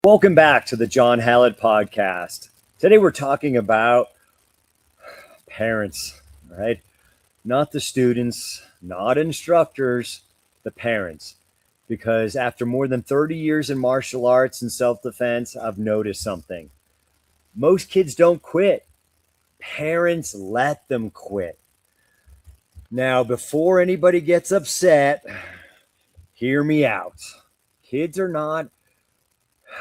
Welcome back to the John Hallett podcast. Today we're talking about parents, right? Not the students, not instructors, the parents. Because after more than 30 years in martial arts and self-defense, I've noticed something. Most kids don't quit. Parents let them quit. Now, before anybody gets upset, hear me out. Kids are not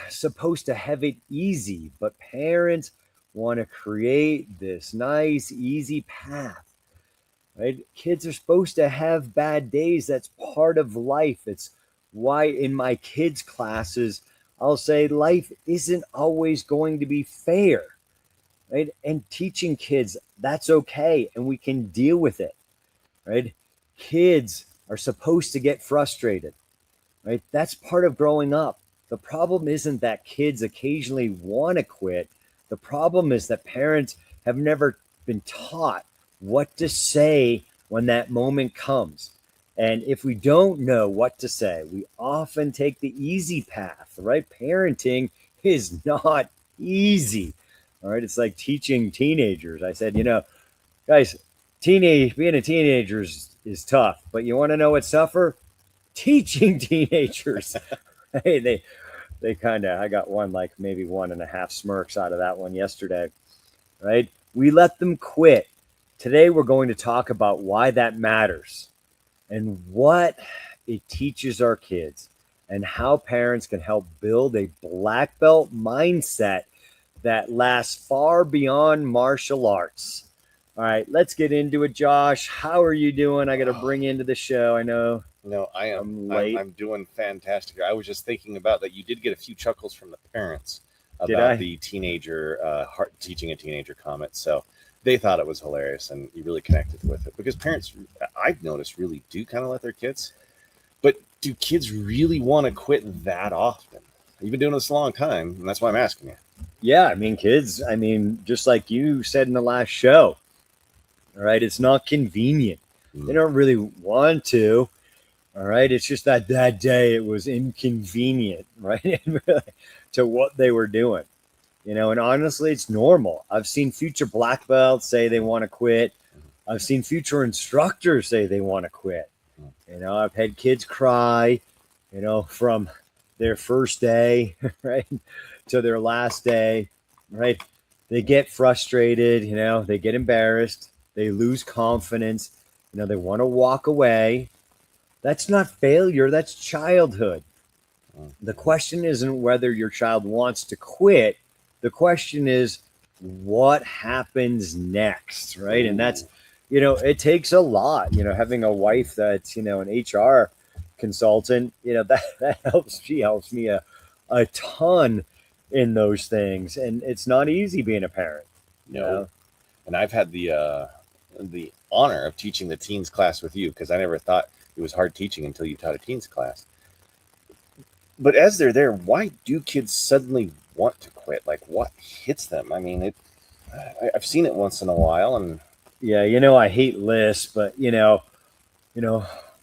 supposed to have it easy, but parents want to create this nice, easy path, right? Kids are supposed to have bad days. That's part of life. It's why in my kids' classes, I'll say life isn't always going to be fair, right? And teaching kids that's okay and we can deal with it, right? Kids are supposed to get frustrated, right? That's part of growing up. The problem isn't that kids occasionally want to quit. The problem is that parents have never been taught what to say when that moment comes. And if we don't know what to say, we often take the easy path, right? Parenting is not easy. All right. It's like teaching teenagers. I said, guys, being a teenager is tough, but you want to know what's tougher? Teaching teenagers. Hey, they kind of, I got one, like maybe 1.5 smirks out of that one yesterday, right? We let them quit. Today, we're going to talk about why that matters and what it teaches our kids and how parents can help build a black belt mindset that lasts far beyond martial arts. All right, let's get into it, Josh. How are you doing? I got to bring you into the show. I know. No, I am. I'm late. I'm doing fantastic. I was just thinking about that. You did get a few chuckles from the parents Did I? about the teenager teaching a teenager comment. So they thought it was hilarious, and you really connected with it because parents, I've noticed, really do kind of let their kids. But do kids really want to quit that often? You've been doing this a long time, and that's why I'm asking you. Yeah, kids, just like you said in the last show, all right, it's not convenient. They don't really want to. All right. It's just that day it was inconvenient, right? To what they were doing, and honestly, it's normal. I've seen future black belts say they want to quit. I've seen future instructors say they want to quit. I've had kids cry, from their first day, right, to their last day, right? They get frustrated, they get embarrassed, they lose confidence, they want to walk away. That's not failure, that's childhood. The question isn't whether your child wants to quit. The question is what happens next, right? And that's, it takes a lot, having a wife that's, an HR consultant, that helps. She helps me a ton in those things. And it's not easy being a parent. No. And I've had the honor of teaching the teens class with you because I never thought it was hard teaching until you taught a teens class. But as they're there, why do kids suddenly want to quit? Like, what hits them? I've seen it once in a while, and yeah, I hate lists, but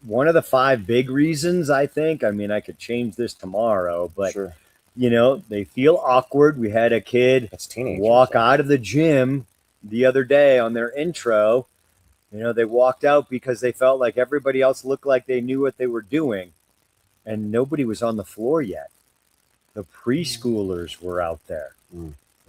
one of the 5 big reasons I think, I could change this tomorrow, but sure. They feel awkward. We had a kid walk out of the gym the other day on their intro. They walked out because they felt like everybody else looked like they knew what they were doing, and nobody was on the floor yet. The preschoolers were out there,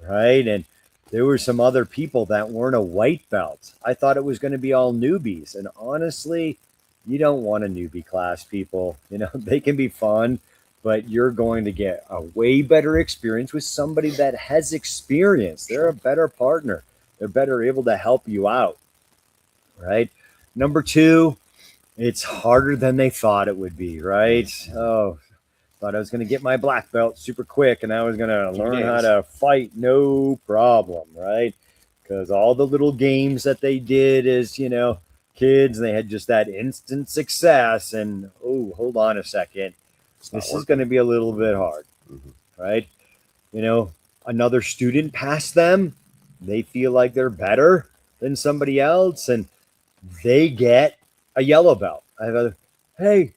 right? And there were some other people that weren't a white belt. I thought it was going to be all newbies, and honestly, you don't want a newbie class, people. They can be fun, but you're going to get a way better experience with somebody that has experience. They're a better partner. They're better able to help you out, right? Number 2, it's harder than they thought it would be, right? Oh, thought I was going to get my black belt super quick and I was going to learn how to fight, no problem, right? Because all the little games that they did as, kids, they had just that instant success. And, oh, hold on a second. This is going to be a little bit hard, right? Another student passed them. They feel like they're better than somebody else, and they get a yellow belt. Hey,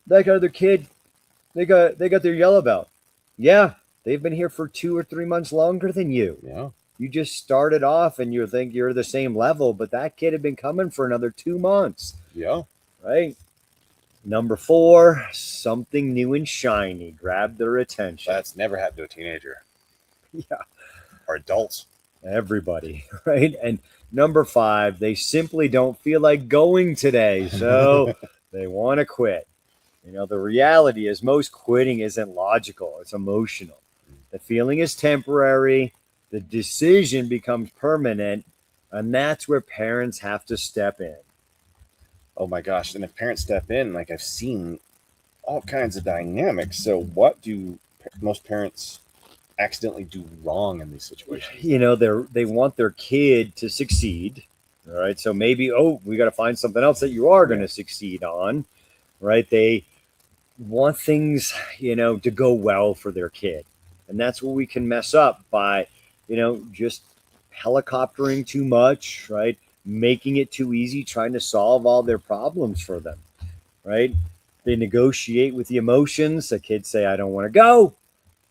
that other kid, they got their yellow belt. Yeah, they've been here for 2 or 3 months longer than you. Yeah. You just started off and you think you're the same level, but that kid had been coming for another 2 months, Yeah. right? Number four, something new and shiny grabbed their attention. That's never happened to a teenager Yeah, or adults. everybody, right? And number five, they simply don't feel like going today, so they want to quit. The reality is most quitting isn't logical, it's emotional. The feeling is temporary, the decision becomes permanent, and that's where parents have to step in. Oh my gosh. And if parents step in, like I've seen all kinds of dynamics. So what do most parents accidentally do wrong in these situations? They want their kid to succeed. All right. So maybe, oh, we got to find something else that you are going to succeed on. Right. They want things, to go well for their kid. And that's where we can mess up by, just helicoptering too much, right? Making it too easy, trying to solve all their problems for them, right? They negotiate with the emotions. The kids say, I don't want to go.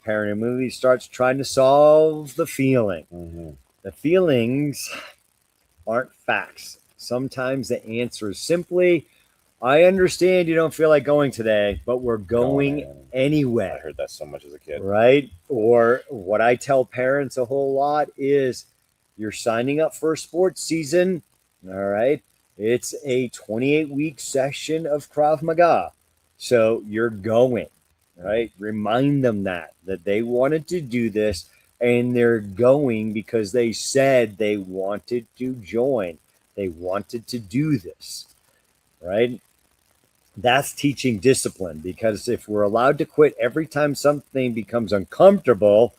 Parent immediately starts trying to solve the feeling. Mm-hmm. The feelings aren't facts. Sometimes the answer is simply, I understand you don't feel like going today, but we're going anyway. I heard that so much as a kid. Right? Or what I tell parents a whole lot is you're signing up for a sports season. All right. It's a 28-week session of Krav Maga. So you're going, right? Remind them that they wanted to do this and they're going because they said they wanted to join. They wanted to do this, right? That's teaching discipline, because if we're allowed to quit every time something becomes uncomfortable,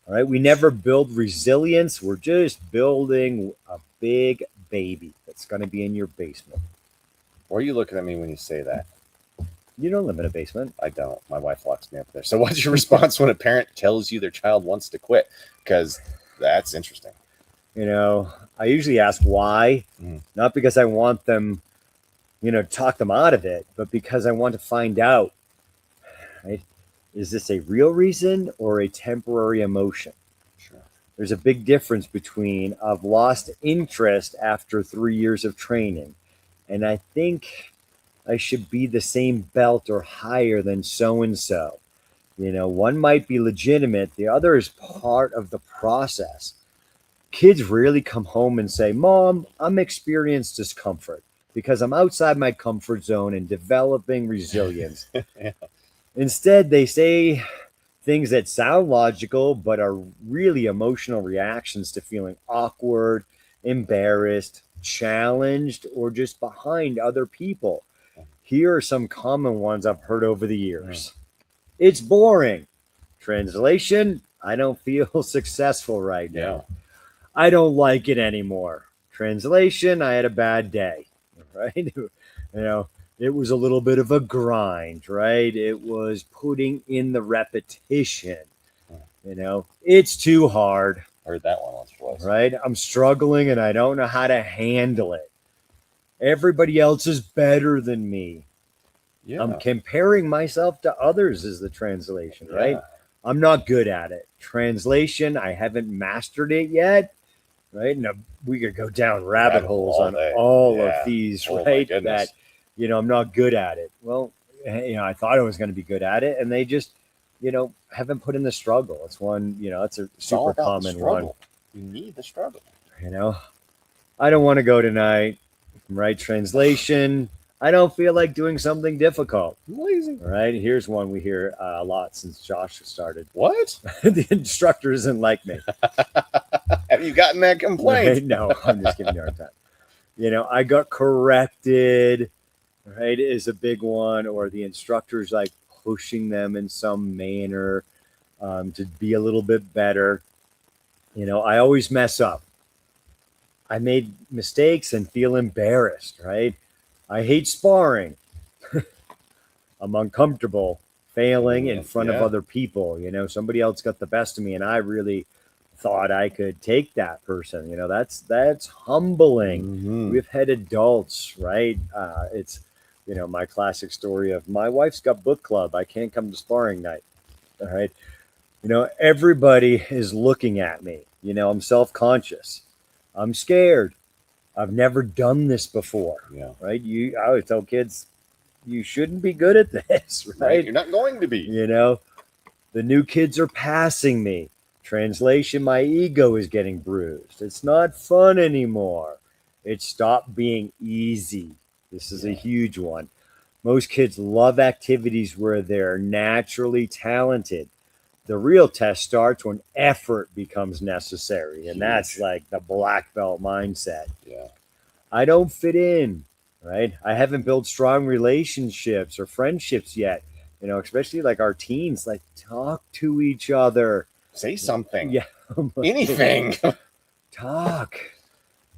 all right, we never build resilience. We're just building a big baby that's going to be in your basement. Why are you looking at me when you say that? You don't live in a basement. I don't. My wife locks me up there. So what's your response when a parent tells you their child wants to quit? Because that's interesting. I usually ask why, not because I want them, talk them out of it, but because I want to find out, right? Is this a real reason or a temporary emotion? Sure. There's a big difference between I've lost interest after 3 years of training, and I think I should be the same belt or higher than so and so. One might be legitimate, the other is part of the process. Kids rarely come home and say, Mom, I'm experiencing discomfort because I'm outside my comfort zone and developing resilience. Yeah. Instead, they say things that sound logical but are really emotional reactions to feeling awkward, embarrassed, challenged, or just behind other people. Here are some common ones I've heard over the years. It's boring. Translation, I don't feel successful right now. I don't like it anymore. Translation, I had a bad day. Right? It was a little bit of a grind, right? It was putting in the repetition. It's too hard. I heard that one once or twice. Right? I'm struggling and I don't know how to handle it. Everybody else is better than me. Yeah. I'm comparing myself to others is the translation, right? Yeah. I'm not good at it. Translation, I haven't mastered it yet. Right? Now we could go down rabbit holes on all of these, right? That, I'm not good at it. Well, I thought I was going to be good at it, and they just, haven't put in the struggle. It's one, it's a super common one. You need the struggle. I don't want to go tonight. Right? Translation, I don't feel like doing something difficult. Lazy. Right? Here's one we hear a lot since Josh started. What? The instructor isn't like me. Have you gotten that complaint? Right? No, I'm just giving you a hard time. I got corrected, right, is a big one, or the instructor's like pushing them in some manner to be a little bit better. I always mess up. I made mistakes and feel embarrassed, right? I hate sparring. I'm uncomfortable failing in front of other people. Somebody else got the best of me and I really thought I could take that person. That's humbling. Mm-hmm. We've had adults, right? It's, my classic story of my wife's got book club. I can't come to sparring night. All right. Everybody is looking at me. I'm self-conscious. I'm scared. I've never done this before, Yeah. right? I always tell kids, you shouldn't be good at this, right? You're not going to be. The new kids are passing me. Translation, my ego is getting bruised. It's not fun anymore. It stopped being easy. This is a huge one. Most kids love activities where they're naturally talented. The real test starts when effort becomes necessary, and that's like the black belt mindset. Yeah. I don't fit in, right? I haven't built strong relationships or friendships yet. Especially like our teens, like talk to each other. Say something. Yeah. Anything. Talk,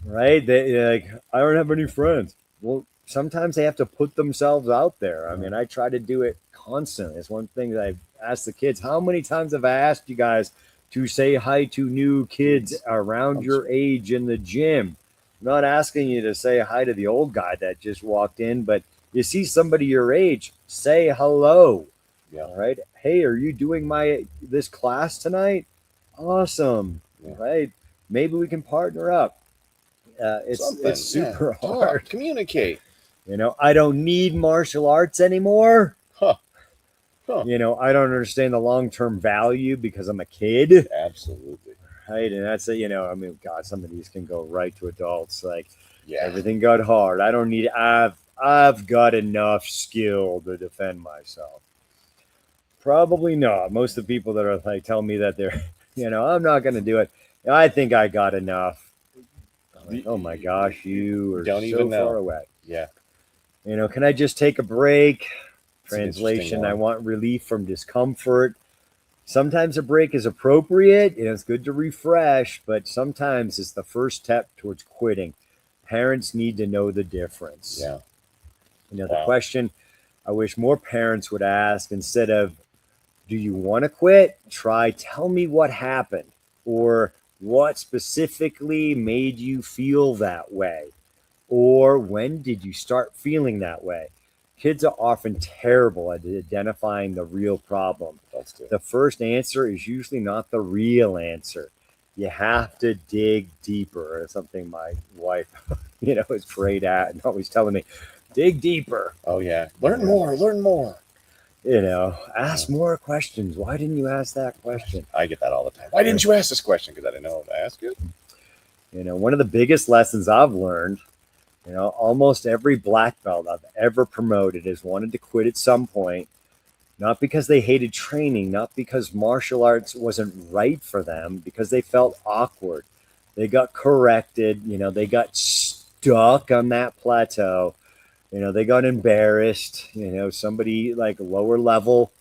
right? Like, I don't have any friends. Well, sometimes they have to put themselves out there. I mean, I try to do it constantly. It's one thing that I ask the kids. How many times have I asked you guys to say hi to new kids around your age in the gym? I'm not asking you to say hi to the old guy that just walked in, but you see somebody your age, say hello. Yeah. All right. Hey, are you doing this class tonight? Awesome. Yeah. Right. Maybe we can partner up. It's super hard. Talk, communicate. I don't need martial arts anymore. Huh. I don't understand the long-term value because I'm a kid. Absolutely. Right. And that's God, some of these can go right to adults. Like, Yeah. everything got hard. I don't need, I've got enough skill to defend myself. Probably not. Most of the people that are like tell me that they're, I'm not going to do it. I think I got enough. Like, oh my gosh, you are don't so even know. far away. Yeah. Can I just take a break? It's an Translation, I interesting want relief from discomfort. Sometimes a break is appropriate and it's good to refresh, but sometimes it's the first step towards quitting. Parents need to know the difference. Yeah. The question I wish more parents would ask, instead of, do you want to quit? Try, tell me what happened, or what specifically made you feel that way, or when did you start feeling that way? Kids are often terrible at identifying the real problem. That's good. The first answer is usually not the real answer. You have to dig deeper. It's something my wife, is great at and always telling me, dig deeper. Oh yeah. Learn more. Learn more. Ask more questions. Why didn't you ask that question? I get that all the time. Why didn't you ask this question? Because I didn't know how to ask it. One of the biggest lessons I've learned, almost every black belt I've ever promoted has wanted to quit at some point, not because they hated training, not because martial arts wasn't right for them, because they felt awkward. They got corrected, they got stuck on that plateau. They got embarrassed. Somebody like lower level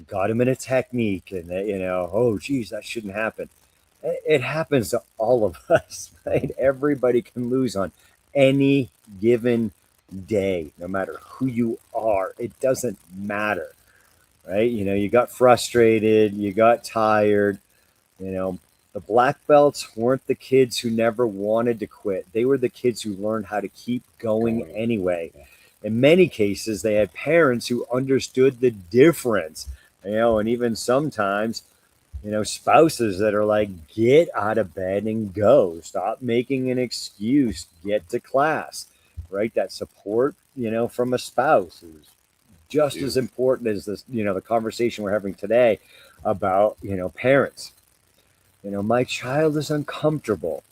got them in a technique, and oh, geez, that shouldn't happen. It happens to all of us, right? Everybody can lose on any given day, no matter who you are. It doesn't matter, right? You got frustrated, you got tired. The black belts weren't the kids who never wanted to quit. They were the kids who learned how to keep going anyway. In many cases, they had parents who understood the difference, and even sometimes, spouses that are like, get out of bed and go. Stop making an excuse. Get to class, right? That support, from a spouse is just as important as this, the conversation we're having today about, parents. My child is uncomfortable.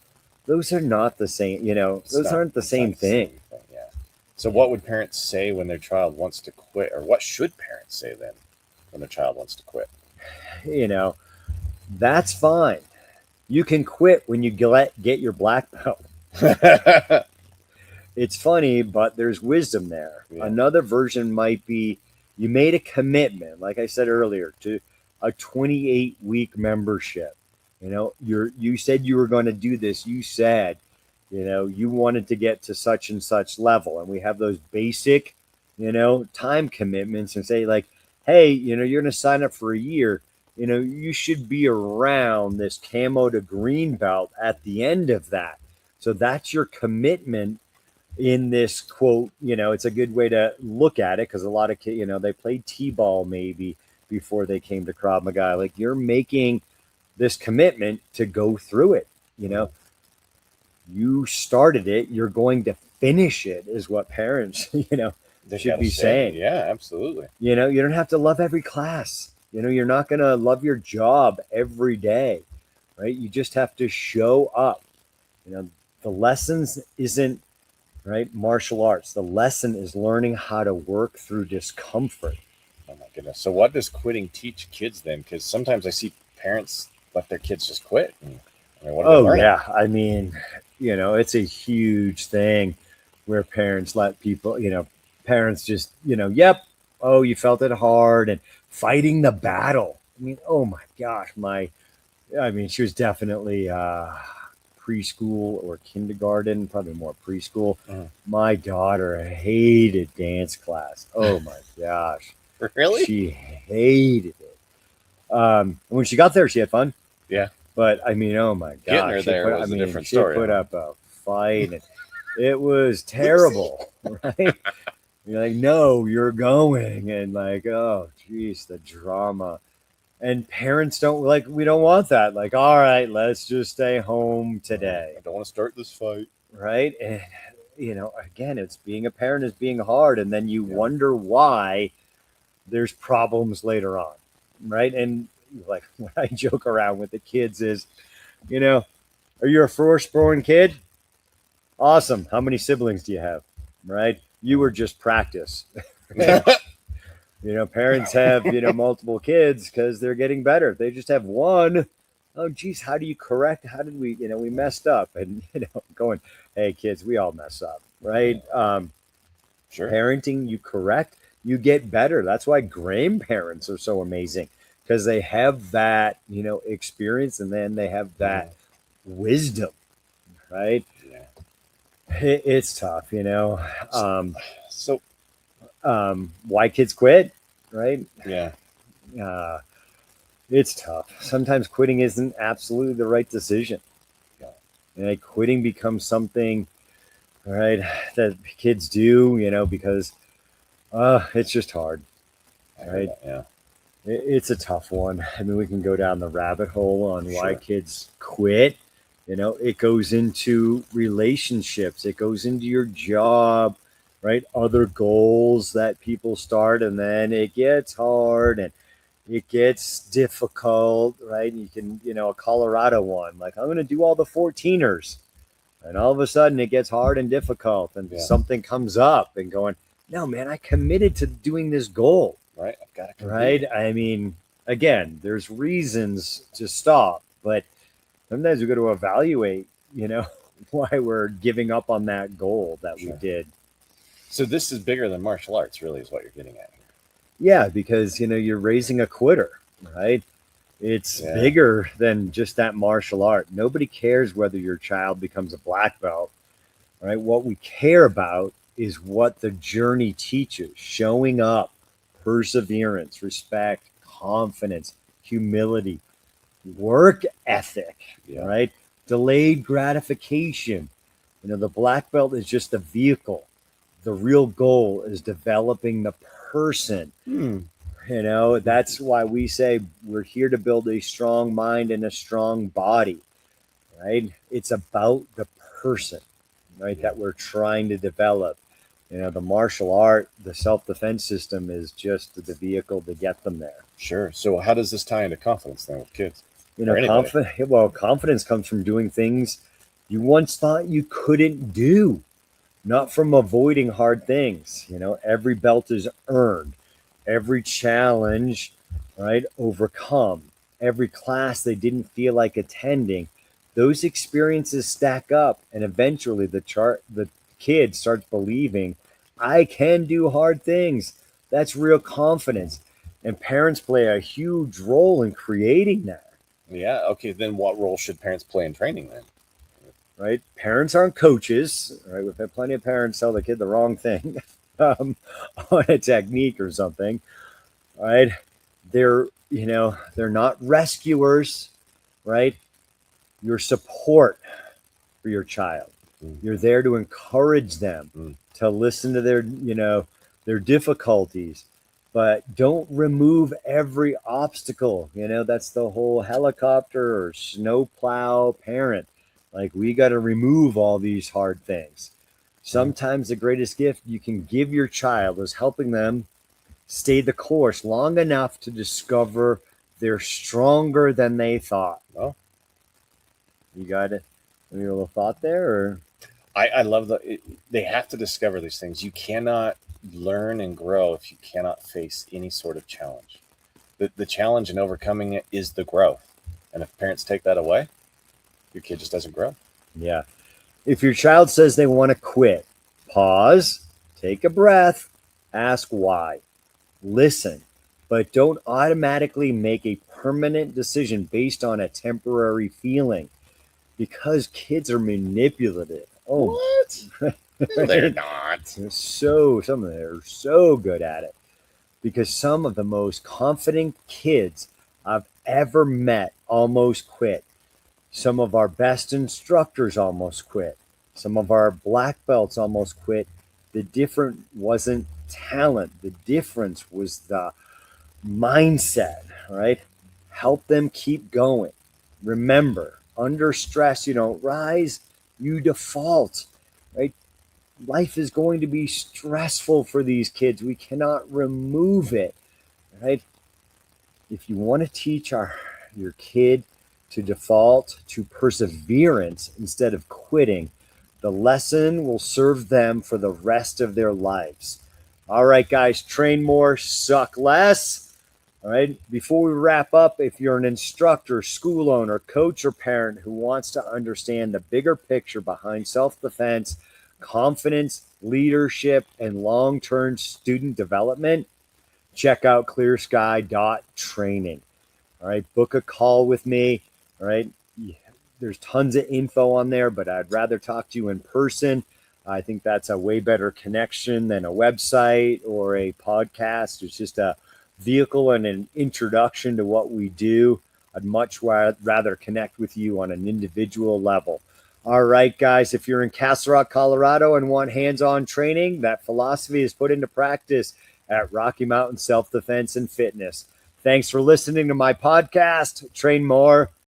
Those are not the same, those aren't the same thing. Yeah. So what would parents say when their child wants to quit, or what should parents say then when their child wants to quit? That's fine. You can quit when you get your black belt. It's funny, but there's wisdom there. Yeah. Another version might be, you made a commitment, like I said earlier, to a 28-week membership. You said you were going to do this. You said, you wanted to get to such and such level. And we have those basic, time commitments, and say like, hey, you're going to sign up for a year. You should be around this camo to green belt at the end of that. So that's your commitment in this quote. It's a good way to look at it, because a lot of kids, they play t-ball maybe before they came to Krav Maga. Like, you're making this commitment to go through it. You know, you started it, you're going to finish it, is what parents, They should gotta be say, saying. yeah, absolutely. You don't have to love every class. You're not going to love your job every day, right? You just have to show up. The lessons isn't, right, martial arts. The lesson is learning how to work through discomfort. Oh my goodness. So what does quitting teach kids then? Because sometimes I see parents let their kids just quit. And, I mean, what are they Oh, learning? yeah. I mean, it's a huge thing where parents let people, parents just, yep. Oh, you felt it hard and fighting the battle. I mean, oh my gosh. She was definitely preschool or kindergarten, probably more preschool. Mhm. My daughter hated dance class. Oh my gosh. Really? She hated it. When she got there, she had fun. Yeah. But oh my Getting gosh, her there was a different she story, put huh? up a fight, and it was terrible, right? You're like, no, you're going, and like, oh, geez, the drama. And parents don't like, we don't want that. Like, all right, let's just stay home today, I don't want to start this fight. right? And again, it's being a parent is being hard, and then you Yeah. wonder why there's problems later on, right? And like, what I joke around with the kids is, are you a firstborn kid? Awesome. How many siblings do you have? Right? You were just practice. Parents have, multiple kids because they're getting better. If they just have one, oh, geez, how do you correct? How did we, we messed up? And, going, hey, kids, we all mess up, right? Sure. Parenting, you correct, you get better. That's why grandparents are so amazing, because they have that, experience, and then they have that wisdom, right? Yeah. It's tough, So why kids quit, right? yeah. Uh, it's tough. Sometimes quitting isn't absolutely the right decision. And quitting becomes something, right, that kids do, because it's just hard, right? Yeah. It's a tough one. We can go down the rabbit hole on why Sure. kids quit. It goes into relationships, it goes into your job, right? Other goals that people start, and then it gets hard and it gets difficult, right? You can, a Colorado one, like, I'm going to do all the 14ers. And all of a sudden it gets hard and difficult, and something comes up, and going, no, man, I committed to doing this goal. Right. I've got to Right. Again, there's reasons to stop, but sometimes we got to evaluate, why we're giving up on that goal that we did. So this is bigger than martial arts, really, is what you're getting at here. Yeah, because, you're raising a quitter, right? It's bigger than just that martial art. Nobody cares whether your child becomes a black belt, right? What we care about is what the journey teaches: showing up, perseverance, respect, confidence, humility, work ethic, right? Delayed gratification. The black belt is just a vehicle. The real goal is developing the person. That's why we say we're here to build a strong mind and a strong body, right? It's about the person, right, that we're trying to develop. The martial art, the self-defense system is just the vehicle to get them there. Sure. So how does this tie into confidence then with kids? Confidence comes from doing things you once thought you couldn't do, not from avoiding hard things. Every belt is earned, every challenge, right, overcome, every class they didn't feel like attending. Those experiences stack up, and eventually the kid starts believing, I can do hard things. That's real confidence. And parents play a huge role in creating that. Yeah. Okay. Then what role should parents play in training then? Right? Parents aren't coaches, right? We've had plenty of parents tell the kid the wrong thing on a technique or something, right? They're not rescuers, right? Your support for your child. You're there to encourage them, to listen to their difficulties, but don't remove every obstacle. That's the whole helicopter or snowplow parent. Like, we got to remove all these hard things. Sometimes the greatest gift you can give your child is helping them stay the course long enough to discover they're stronger than they thought. Well, You got it. Any little thought there? Or I love they have to discover these things. You cannot learn and grow if you cannot face any sort of challenge. The challenge in overcoming it is the growth. And if parents take that away, your kid just doesn't grow. Yeah. If your child says they want to quit, pause, take a breath, ask why. Listen, but don't automatically make a permanent decision based on a temporary feeling, because kids are manipulative. Oh, What? They're not. some of them are so good at it, because some of the most confident kids I've ever met almost quit. Some of our best instructors almost quit. Some of our black belts almost quit. The difference wasn't talent. The difference was the mindset, right? Help them keep going. Remember, under stress, you don't rise, you default, right? Life is going to be stressful for these kids. We cannot remove it, right? If you want to teach your kid to default to perseverance instead of quitting, the lesson will serve them for the rest of their lives. All right, guys, train more, suck less. All right. Before we wrap up, if you're an instructor, school owner, coach, or parent who wants to understand the bigger picture behind self-defense, confidence, leadership, and long-term student development, check out ClearSky.Training. All right. Book a call with me. All right. There's tons of info on there, but I'd rather talk to you in person. I think that's a way better connection than a website or a podcast. It's just a vehicle and an introduction to what we do. I'd much rather connect with you on an individual level. All right, guys, if you're in Castle Rock, Colorado and want hands-on training, that philosophy is put into practice at Rocky Mountain Self-Defense and Fitness. Thanks for listening to my podcast. Train more,